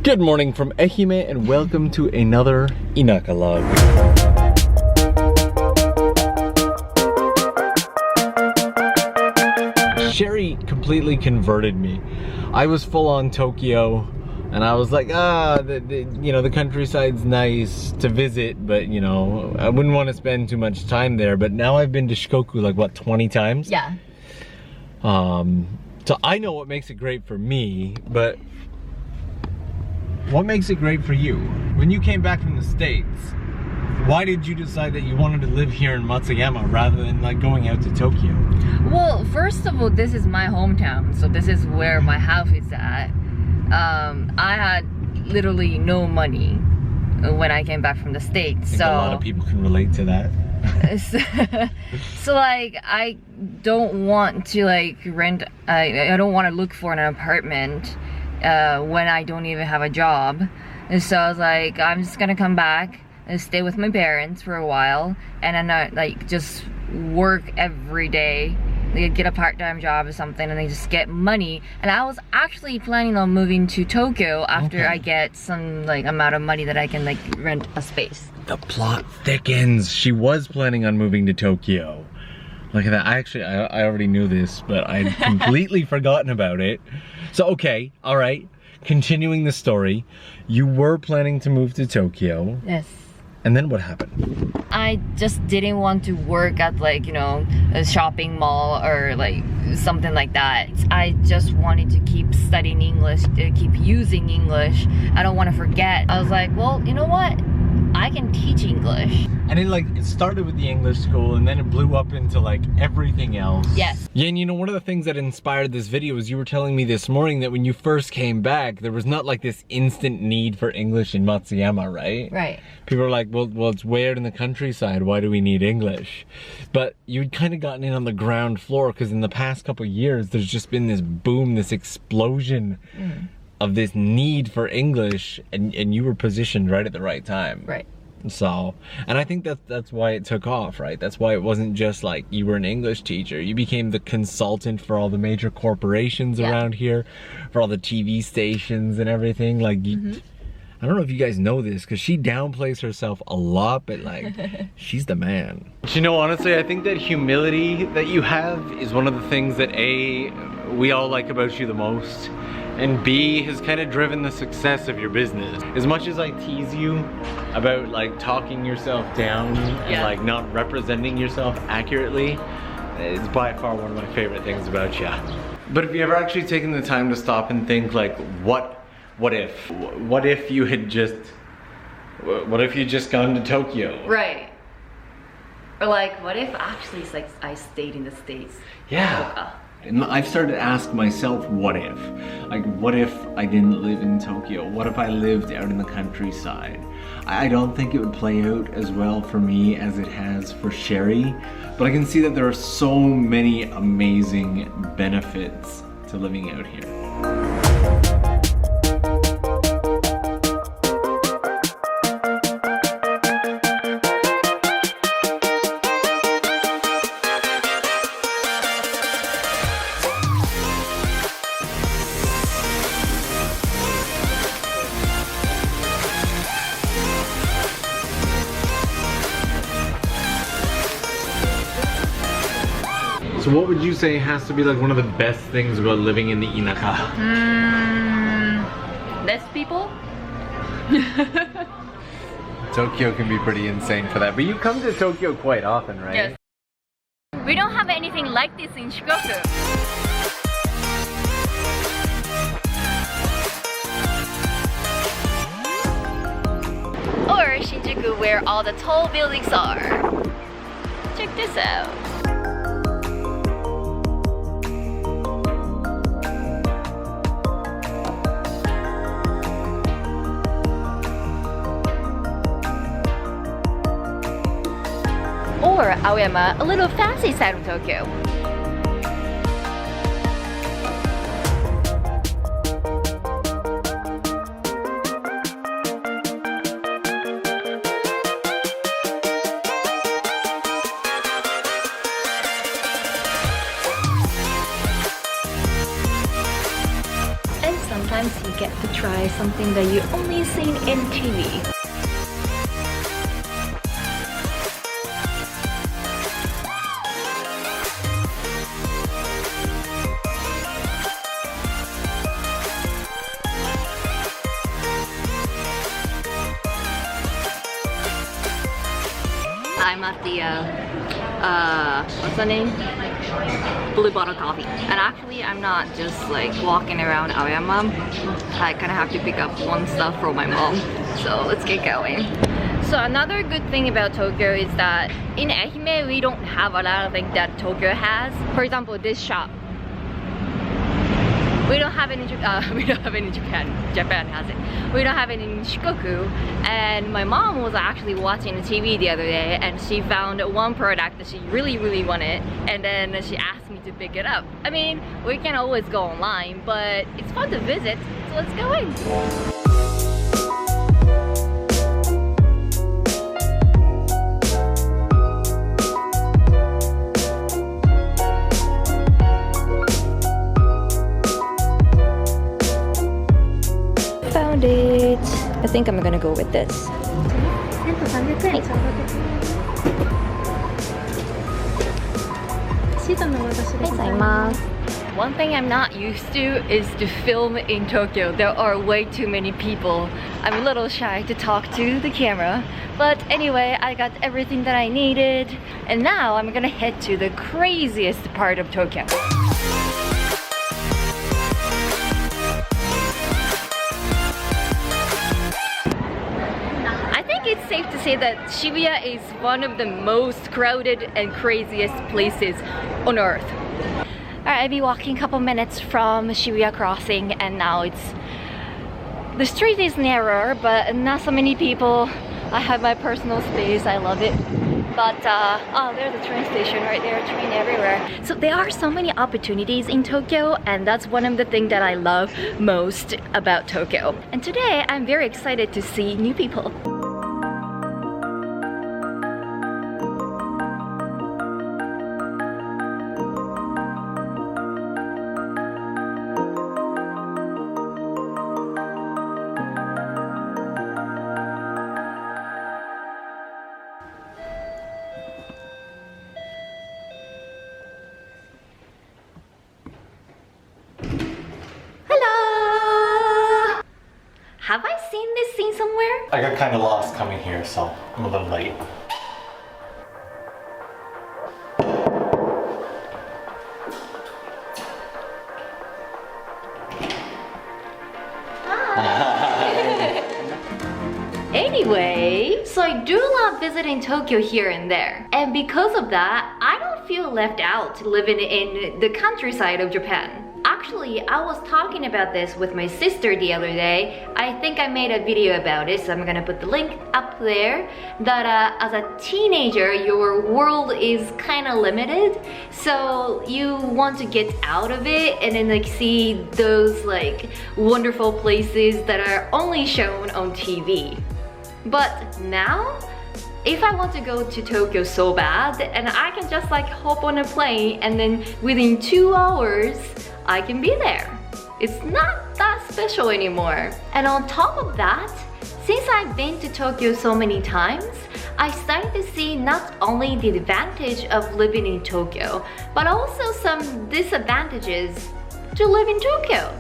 Good morning from Ehime and welcome to another Inakalog. Sherry completely converted me. I was full on Tokyo and I was like, the countryside's nice to visit, but I wouldn't want to spend too much time there. But now I've been to Shikoku like what, 20 times? Yeah. So I know what makes it great for me, but what makes it great for you? When you came back from the States, why did you decide that you wanted to live here in Matsuyama rather than like going out to Tokyo? Well, first of all, this is my hometown, so this is where my house is at. I had literally no money when I came back from the States, I think a lot of people can relate to that. So like I don't want to like rent. I don't want to look for an apartment when I don't even have a job. And so I was like, I'm just gonna come back and stay with my parents for a while, and then like just work every day, like get a part-time job or something, and then just get money. And I was actually planning on moving to Tokyo after I get some like amount of money that I can like rent a space. The plot thickens. She was planning on moving to Tokyo. Look at that. I already knew this, but I'd completely forgotten about it. So okay, all right. Continuing the story, you were planning to move to Tokyo. Yes. And then what happened? I just didn't want to work at like, a shopping mall or like something like that. I just wanted to keep studying English, to keep using English. I don't want to forget. I was like, well, you know what? I can teach English. And then like it started with the English school and then it blew up into like everything else. Yes. Yeah, and one of the things that inspired this video was you were telling me this morning that when you first came back, there was not like this instant need for English in Matsuyama, right? Right. People were like, well, it's way out in the countryside. Why do we need English? But you'd kind of gotten in on the ground floor because in the past couple of years, there's just been this boom, this explosion of this need for English, and you were positioned right at the right time. Right. So, and I think that's why it took off, right? That's why it wasn't just like you were an English teacher. You became the consultant for all the major corporations around here, for all the TV stations and everything. Like, I don't know if you guys know this, because she downplays herself a lot, but like, she's the man. But honestly, I think that humility that you have is one of the things that we all like about you the most. And B, has kind of driven the success of your business. As much as I tease you about like talking yourself down and like not representing yourself accurately, it's by far one of my favorite things about you. But have you ever actually taken the time to stop and think like, what if you had just, what if you just gone to Tokyo? Right. Or like, what if actually it's like I stayed in the States? Yeah. And I've started to ask myself, what if? Like, what if I didn't live in Tokyo? What if I lived out in the countryside? I don't think it would play out as well for me as it has for Sherry, but I can see that there are so many amazing benefits to living out here. So what would you say has to be like one of the best things about living in the Inaka? Less people? Tokyo can be pretty insane for that, but you come to Tokyo quite often, right? Yes. We don't have anything like this in Shikoku. Or Shinjuku, where all the tall buildings are. Check this out. Or Aoyama, a little fancy side of Tokyo. sometimes you get to try something that you only seen in TV. I'm at the what's the name? Blue Bottle Coffee. And actually I'm not just like walking around Aoyama. I kind of have to pick up one stuff for my mom. So let's get going. So another good thing about Tokyo is that in Ehime we don't have a lot of things that Tokyo has. For example, this shop. We don't have it in Japan. Japan has it. We don't have it in Shikoku. And my mom was actually watching the TV the other day and she found one product that she really wanted, and then she asked me to pick it up. I mean, we can always go online, but it's fun to visit, so let's go in. Found it. I think I'm gonna go with this. 1300円ちょうどですね。シートの私でございます。One thing I'm not used to is to film in Tokyo. There are way too many people. I'm a little shy to talk to the camera. But anyway, I got everything that I needed. And now I'm gonna head to the craziest part of Tokyo. It's safe to say that Shibuya is one of the most crowded and craziest places on earth. Alright, I'll be walking a couple minutes from Shibuya crossing, and now the street is narrower, but not so many people. I have my personal space, I love it. But oh, there's a train station right there, train everywhere. So there are so many opportunities in Tokyo, and that's one of the things that I love most about Tokyo. And today I'm very excited to see new people. Have I seen this scene somewhere? I got kind of lost coming here, so I'm a little late. Anyway, so I do love visiting Tokyo here and there. And because of that, I don't feel left out living in the countryside of Japan. Actually, I was talking about this with my sister the other day. I think I made a video about it, so I'm gonna put the link up there. That as a teenager, your world is kind of limited. So you want to get out of it and then like see those like wonderful places that are only shown on TV. But now, if I want to go to Tokyo so bad, and I can just like hop on a plane and then within 2 hours, I can be there. It's not that special anymore. And on top of that, since I've been to Tokyo so many times, I started to see not only the advantage of living in Tokyo, but also some disadvantages to live in Tokyo.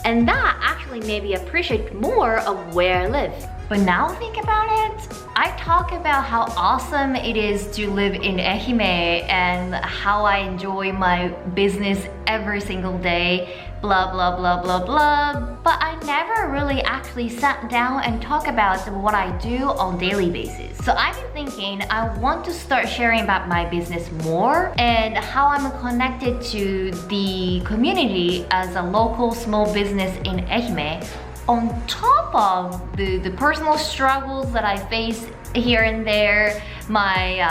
And that actually made me appreciate more of where I live. But now think about it, I talk about how awesome it is to live in Ehime and how I enjoy my business every single day, blah blah blah blah blah, but I never really actually sat down and talk about what I do on a daily basis. So I've been thinking I want to start sharing about my business more and how I'm connected to the community as a local small business in Ehime, on top of the personal struggles that I face here and there, my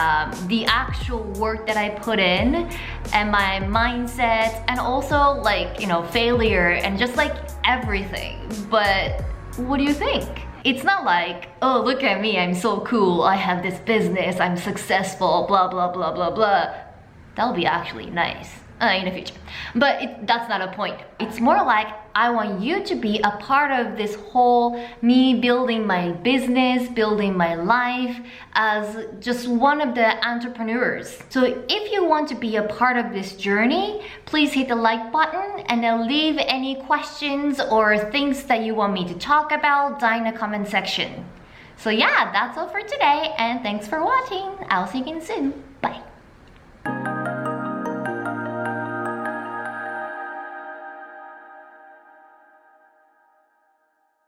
the actual work that I put in, and my mindset, and also like, you know, failure and just like everything. But what do you think? It's not like, oh, look at me, I'm so cool, I have this business, I'm successful, blah blah blah blah blah. That would be actually nice. in the future. But that's not a point. It's more like I want you to be a part of this whole me building my business, building my life as just one of the entrepreneurs. So if you want to be a part of this journey, please hit the like button and then leave any questions or things that you want me to talk about down in the comment section. So yeah, that's all for today and thanks for watching. I'll see you again soon. Bye.